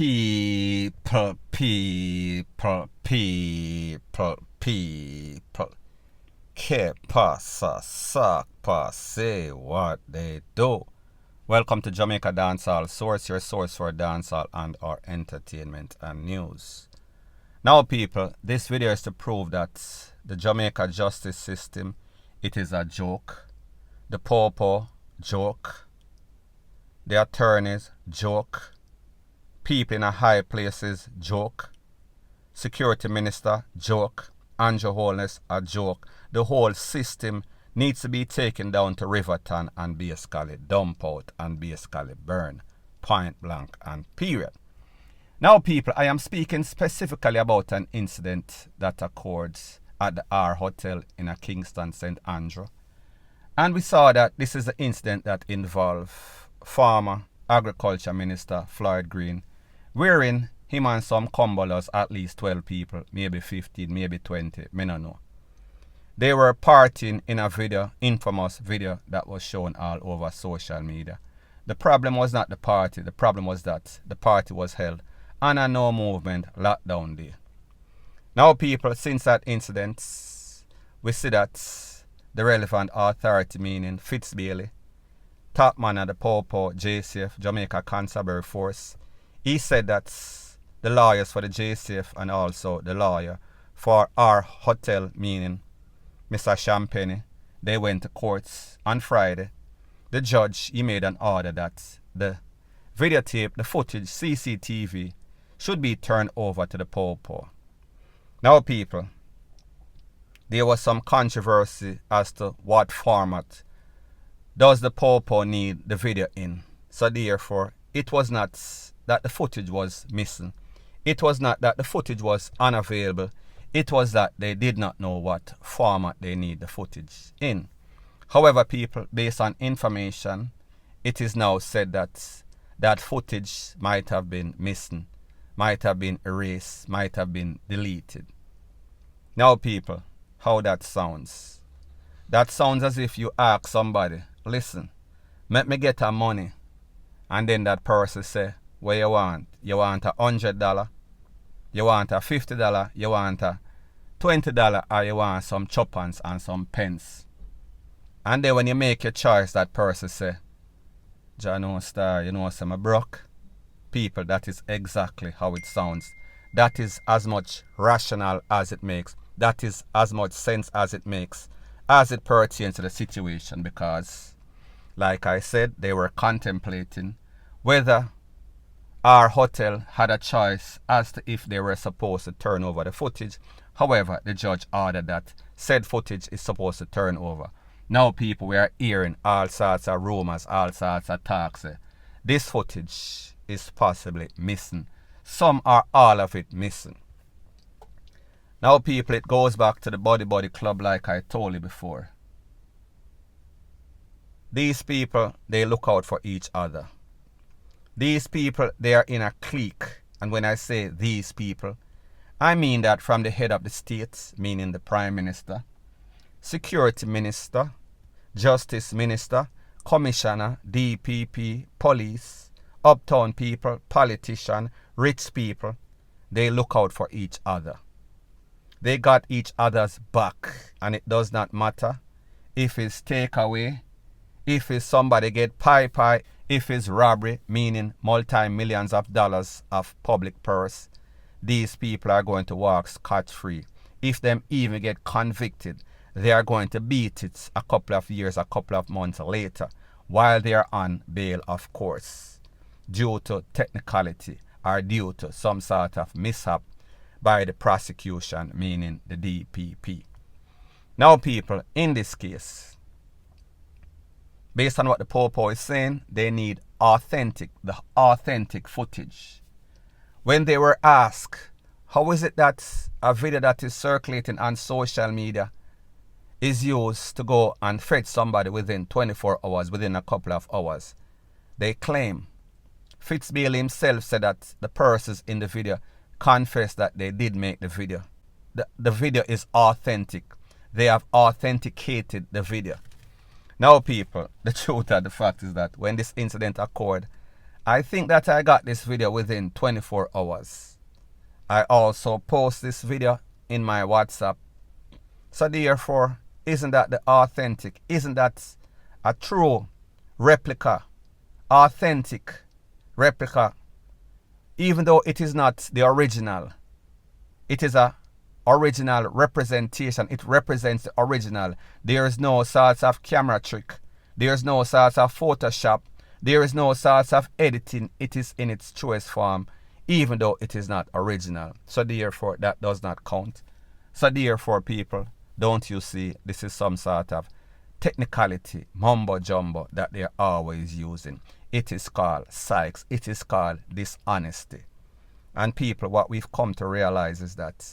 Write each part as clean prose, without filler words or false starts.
people. Que pasa, sac passe, what they do. Welcome to Jamaica Dancehall, source your source for dancehall and our entertainment and news. Now people, this video is to prove that the Jamaica justice system, it is a joke. The Popo, joke. The attorneys, joke. People in high places, joke. Security minister, joke. Andrew Holness, a joke. The whole system needs to be taken down to Riverton and basically dump out and basically burn. Point blank and period. Now people, I am speaking specifically about an incident that occurred at the R Hotel in a Kingston, St. Andrew. And we saw that this is an incident that involved former Agriculture Minister Floyd Green, wherein him and some cumbalers, at least 12 people, maybe 15, maybe 20, me no know. They were partying in a video, infamous video that was shown all over social media. The problem was not the party, the problem was that the party was held on a no movement lockdown day. Now people, since that incident, we see that the relevant authority, meaning Fitzbailey, top man of the Popo, JCF, Jamaica Constabulary Force, he said that the lawyers for the JCF and also the lawyer for our hotel, meaning Mr. Champagne, they went to courts on Friday. The judge, he made an order that the videotape, the footage, CCTV, should be turned over to the Popo. Now people, there was some controversy as to what format does the Popo need the video in. So therefore, it was not that the footage was missing. It was not that the footage was unavailable. It was that they did not know what format they need the footage in. However, people, based on information, it is now said that that footage might have been missing, might have been erased, might have been deleted. Now people, how that sounds. That sounds as if you ask somebody, listen, let me get her money. And then that person say, what you want? You want $100? You want $50? You want $20? Or you want some tuppence and some pence? And then when you make your choice, that person say, John Star, you know, I'm broke. People, that is exactly how it sounds. That is as much rational as it makes. That is as much sense as it makes, as it pertains to the situation, because, like I said, they were contemplating whether our hotel had a choice as to if they were supposed to turn over the footage. However, the judge ordered that said footage is supposed to turn over. Now people, we are hearing all sorts of rumors, all sorts of talks. This footage is possibly missing. Some or all of it missing. Now people, it goes back to the Body Club like I told you before. These people, they look out for each other. These people, they are in a clique. And when I say these people, I mean that from the head of the state, meaning the Prime Minister, Security Minister, Justice Minister, Commissioner, DPP, police, uptown people, politician, rich people, they look out for each other. They got each other's back, and it does not matter if it's takeaway, if it's somebody get pie, if it's robbery, meaning multi-millions of dollars of public purse. These people are going to walk scot-free. If them even get convicted, they are going to beat it a couple of years, a couple of months later, while they are on bail, of course, due to technicality or due to some sort of mishap by the prosecution, meaning the DPP. Now people, in this case, based on what the Popo is saying, they need the authentic footage. When they were asked, how is it that a video that is circulating on social media is used to go and fetch somebody within 24 hours, within a couple of hours, they claim, Fitzbailey himself said that the persons in the video confessed that they did make the video. The video is authentic. They have authenticated the video. Now people, the truth of the fact is that when this incident occurred I think that I got this video within 24 hours. I also post this video in my WhatsApp. So therefore, isn't that the authentic? Isn't that a true replica? Authentic replica. Even though it is not the original. It is a original representation. It represents the original. There is no sorts of camera trick. There is no sorts of Photoshop. There is no sorts of editing. It is in its truest form, even though it is not original. So therefore, that does not count. So therefore, people, don't you see, this is some sort of technicality, mumbo jumbo that they're always using. It is called psychs. It is called dishonesty. And people, what we've come to realize is that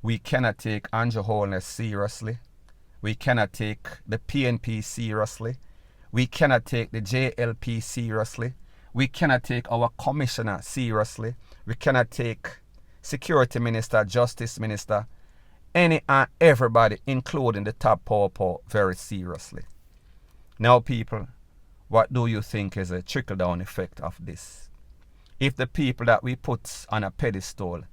we cannot take Andrew Holness seriously. We cannot take the PNP seriously. We cannot take the JLP seriously. We cannot take our commissioner seriously. We cannot take security minister, justice minister, any and everybody, including the top popo, very seriously. Now, people, what do you think is a trickle-down effect of this? If the people that we put on a pedestal,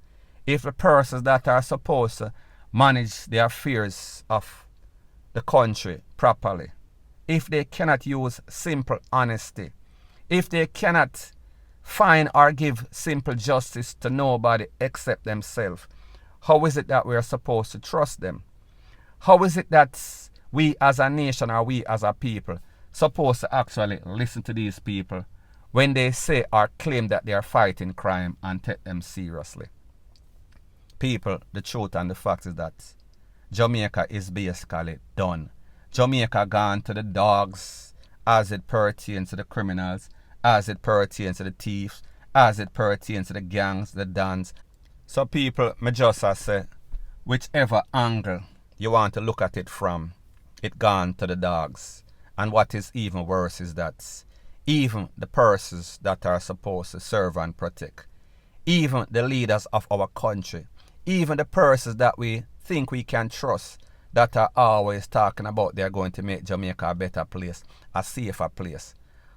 if the persons that are supposed to manage the affairs of the country properly, if they cannot use simple honesty, if they cannot find or give simple justice to nobody except themselves, how is it that we are supposed to trust them? How is it that we as a nation or we as a people supposed to actually listen to these people when they say or claim that they are fighting crime and take them seriously? People, the truth and the fact is that Jamaica is basically done. Jamaica gone to the dogs as it pertains to the criminals, as it pertains to the thieves, as it pertains to the gangs, the dons. So people, me just say, whichever angle you want to look at it from, it gone to the dogs. And what is even worse is that even the persons that are supposed to serve and protect, even the leaders of our country, even the persons that we think we can trust, that are always talking about they're going to make Jamaica a better place, a safer place.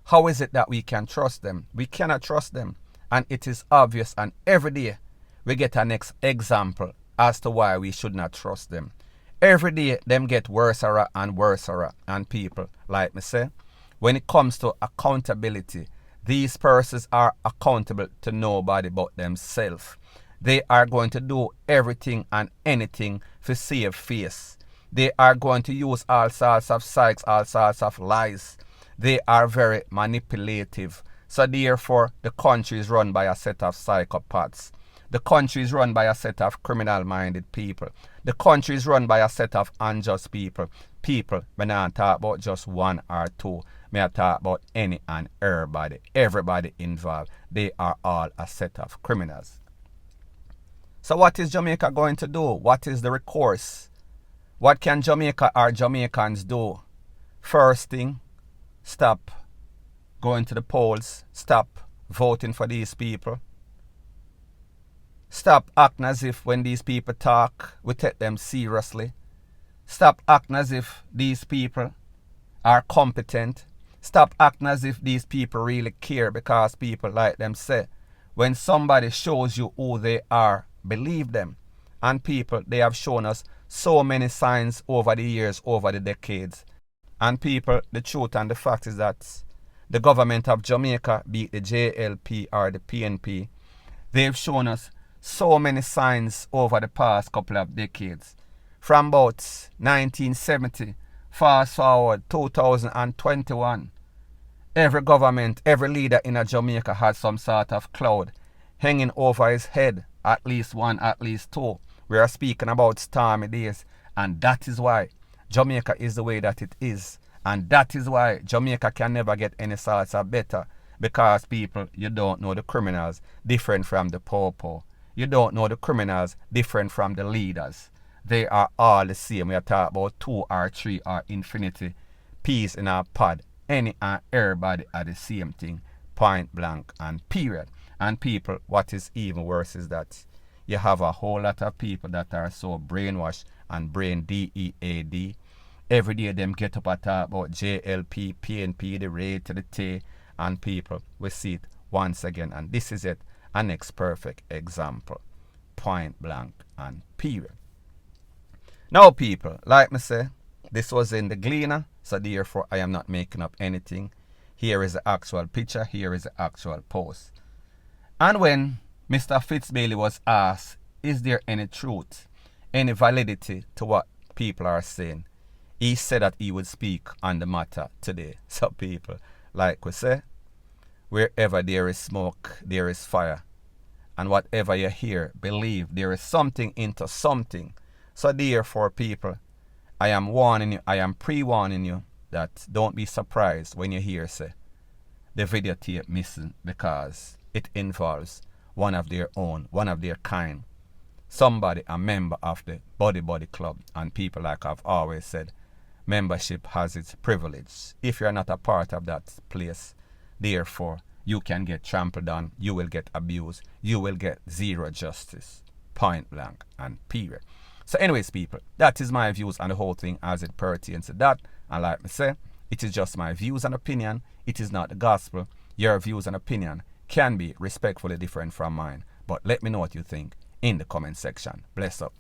How is it that we can trust them? We cannot trust them. And it is obvious, and every day we get a next example as to why we should not trust them. Every day them get worse and worse. And people, like me say, when it comes to accountability, these persons are accountable to nobody but themselves. They are going to do everything and anything to save face. They are going to use all sorts of psychs, all sorts of lies. They are very manipulative. So therefore, the country is run by a set of psychopaths. The country is run by a set of criminal-minded people. The country is run by a set of unjust people. People, when I talk about just one or two, may I talk about any and everybody. Everybody involved. They are all a set of criminals. So what is Jamaica going to do? What is the recourse? What can Jamaica or Jamaicans do? First thing, stop going to the polls. Stop voting for these people. Stop acting as if when these people talk, we take them seriously. Stop acting as if these people are competent. Stop acting as if these people really care, because people, like them say, when somebody shows you who they are, believe them. And people, they have shown us so many signs over the years, over the decades. And people, the truth and the fact is that the government of Jamaica, be it the JLP or the PNP, they've shown us so many signs over the past couple of decades. From about 1970, fast forward 2021, every government, every leader in a Jamaica had some sort of cloud hanging over his head, at least one, at least two. We are speaking about stormy days, and that is why Jamaica is the way that it is. And that is why Jamaica can never get any sorts of better, because people, you don't know the criminals different from the popo. You don't know the criminals different from the leaders. They are all the same. We are talking about 2 or 3 or infinity peas in our pod. Any and everybody are the same thing. Point blank and period. And people, what is even worse is that you have a whole lot of people that are so brainwashed and brain DEAD. Every day them get up and talk about JLP, PNP, the rate to the T, and people, we see it once again. And this is it, a next perfect example. Point blank and period. Now people, like me say, this was in the Gleaner, so therefore I am not making up anything. Here is the actual picture, here is the actual post. And when Mr. Fitzbailey was asked, is there any truth, any validity to what people are saying, he said that he would speak on the matter today. So people, like we say, wherever there is smoke, there is fire. And whatever you hear, believe there is something into something. So therefore people, I am warning you, I am pre-warning you that don't be surprised when you hear say the videotape missing, because it involves one of their own, one of their kind. Somebody, a member of the Body Club. And people, like I've always said, membership has its privilege. If you're not a part of that place, therefore, you can get trampled on, you will get abused, you will get zero justice. Point blank and period. So anyways, people, that is my views on the whole thing as it pertains to that. And like I say, it is just my views and opinion. It is not the gospel. Your views and opinion can be respectfully different from mine. But let me know what you think in the comment section. Bless up.